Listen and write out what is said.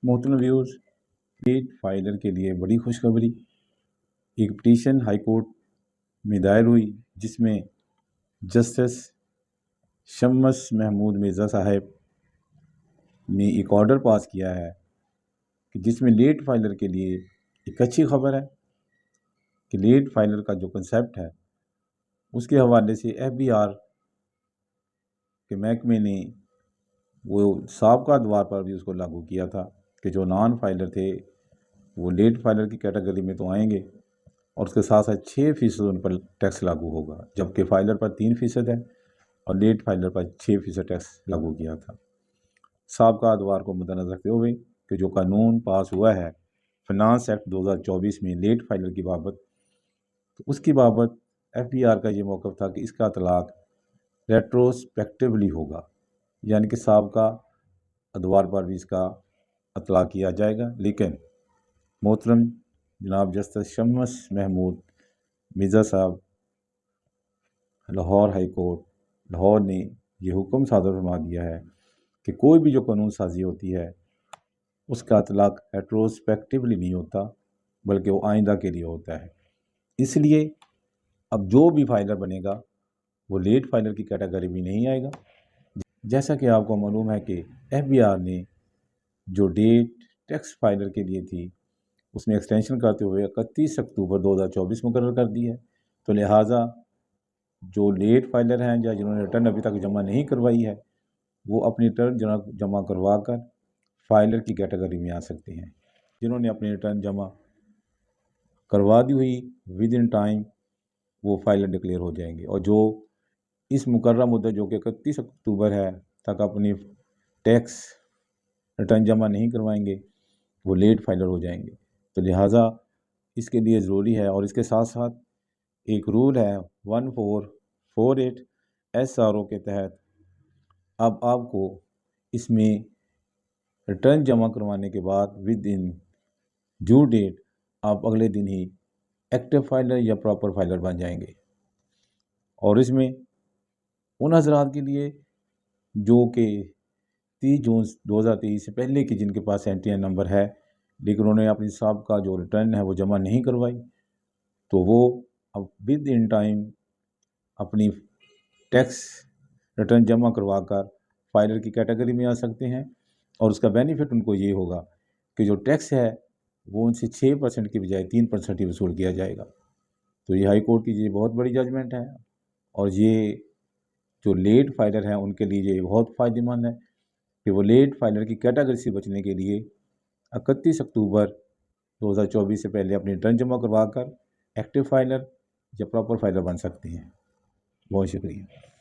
मोहतरम viewers, late filer के लिए बड़ी खुशखबरी। एक पिटीशन हाई कोर्ट में दायर हुई जिसमें जस्टिस शम्स महमूद मिर्ज़ा साहब ने एक ऑर्डर पास किया है कि जिसमें लेट फाइलर के लिए एक अच्छी खबर है कि लेट फाइलर का जो कंसेप्ट है उसके हवाले से FBR के महकमे ने वो साबका अदवार पर भी उसको लागू किया था कि जो नॉन फाइलर थे वो लेट फाइलर की कैटेगरी में तो आएंगे और उसके साथ साथ 6% उन पर टैक्स लागू होगा, जबकि फाइलर पर 3% है और लेट फाइलर पर 6% टैक्स लागू किया था। साबका अदवार को मद्देनज़र रखते हुए कि जो कानून पास हुआ है फाइनेंस एक्ट 2024 में लेट फाइलर की बाबत, तो उसकी बाबत FBR का ये मौक़िफ़ था कि इसका तलाक रेट्रोस्पेक्टिवली होगा, यानी कि साबका अदवार पर भी इसका अतलाक़ किया जाएगा। लेकिन मोहतरम जनाब जस्टिस शम्स महमूद मिर्ज़ा साहब लाहौर हाई कोर्ट लाहौर ने यह हुक्म सादर फरमा दिया है कि कोई भी जो कानून साजी होती है उसका अतलाक़ रेट्रोस्पेक्टिवली नहीं होता, बल्कि वो आइंदा के लिए होता है। इसलिए अब जो भी फाइलर बनेगा वो लेट फाइलर की कैटेगरी में नहीं आएगा। जैसा कि आपको मालूम है कि FBR ने जो डेट टैक्स फाइलर के लिए थी उसमें एक्सटेंशन करते हुए 31 अक्टूबर 2024 मुकर्रर कर दी है। तो लिहाजा जो लेट फाइलर हैं या जिन्होंने रिटर्न अभी तक जमा नहीं करवाई है वो अपनी रिटर्न जमा करवा कर फाइलर की कैटेगरी में आ सकते हैं। जिन्होंने अपनी रिटर्न जमा करवा दी हुई विद इन टाइम वो फाइलर डिक्लेयर हो जाएंगे, और जो इस मुकर्रर मुद्दत जो कि 31 अक्टूबर है तक अपनी टैक्स रिटर्न जमा नहीं करवाएंगे वो लेट फाइलर हो जाएंगे। तो लिहाजा इसके लिए ज़रूरी है, और इसके साथ साथ एक रूल है 1448 SRO के तहत अब आपको इसमें रिटर्न जमा करवाने के बाद विद इन ड्यू डेट आप अगले दिन ही एक्टिव फाइलर या प्रॉपर फाइलर बन जाएंगे। और इसमें उन हज़रात के लिए जो कि 30 जून 2023 से पहले की जिनके पास NTN नंबर है लेकिन उन्होंने अपनी साबका जो रिटर्न है वो जमा नहीं करवाई, तो वो अब विद इन टाइम अपनी टैक्स रिटर्न जमा करवा कर फाइलर की कैटेगरी में आ सकते हैं। और उसका बेनिफिट उनको ये होगा कि जो टैक्स है वो उनसे 6% की बजाय 3% ही वसूल किया जाएगा। तो ये हाई कोर्ट की ये बहुत बड़ी जजमेंट है, और ये जो लेट फाइलर हैं उनके लिए ये बहुत फ़ायदेमंद है कि वो लेट फाइलर की कैटेगरी से बचने के लिए 31 अक्टूबर 2024 से पहले अपनी रिटर्न जमा करवा कर एक्टिव फाइलर या प्रॉपर फाइलर बन सकते हैं। बहुत शुक्रिया।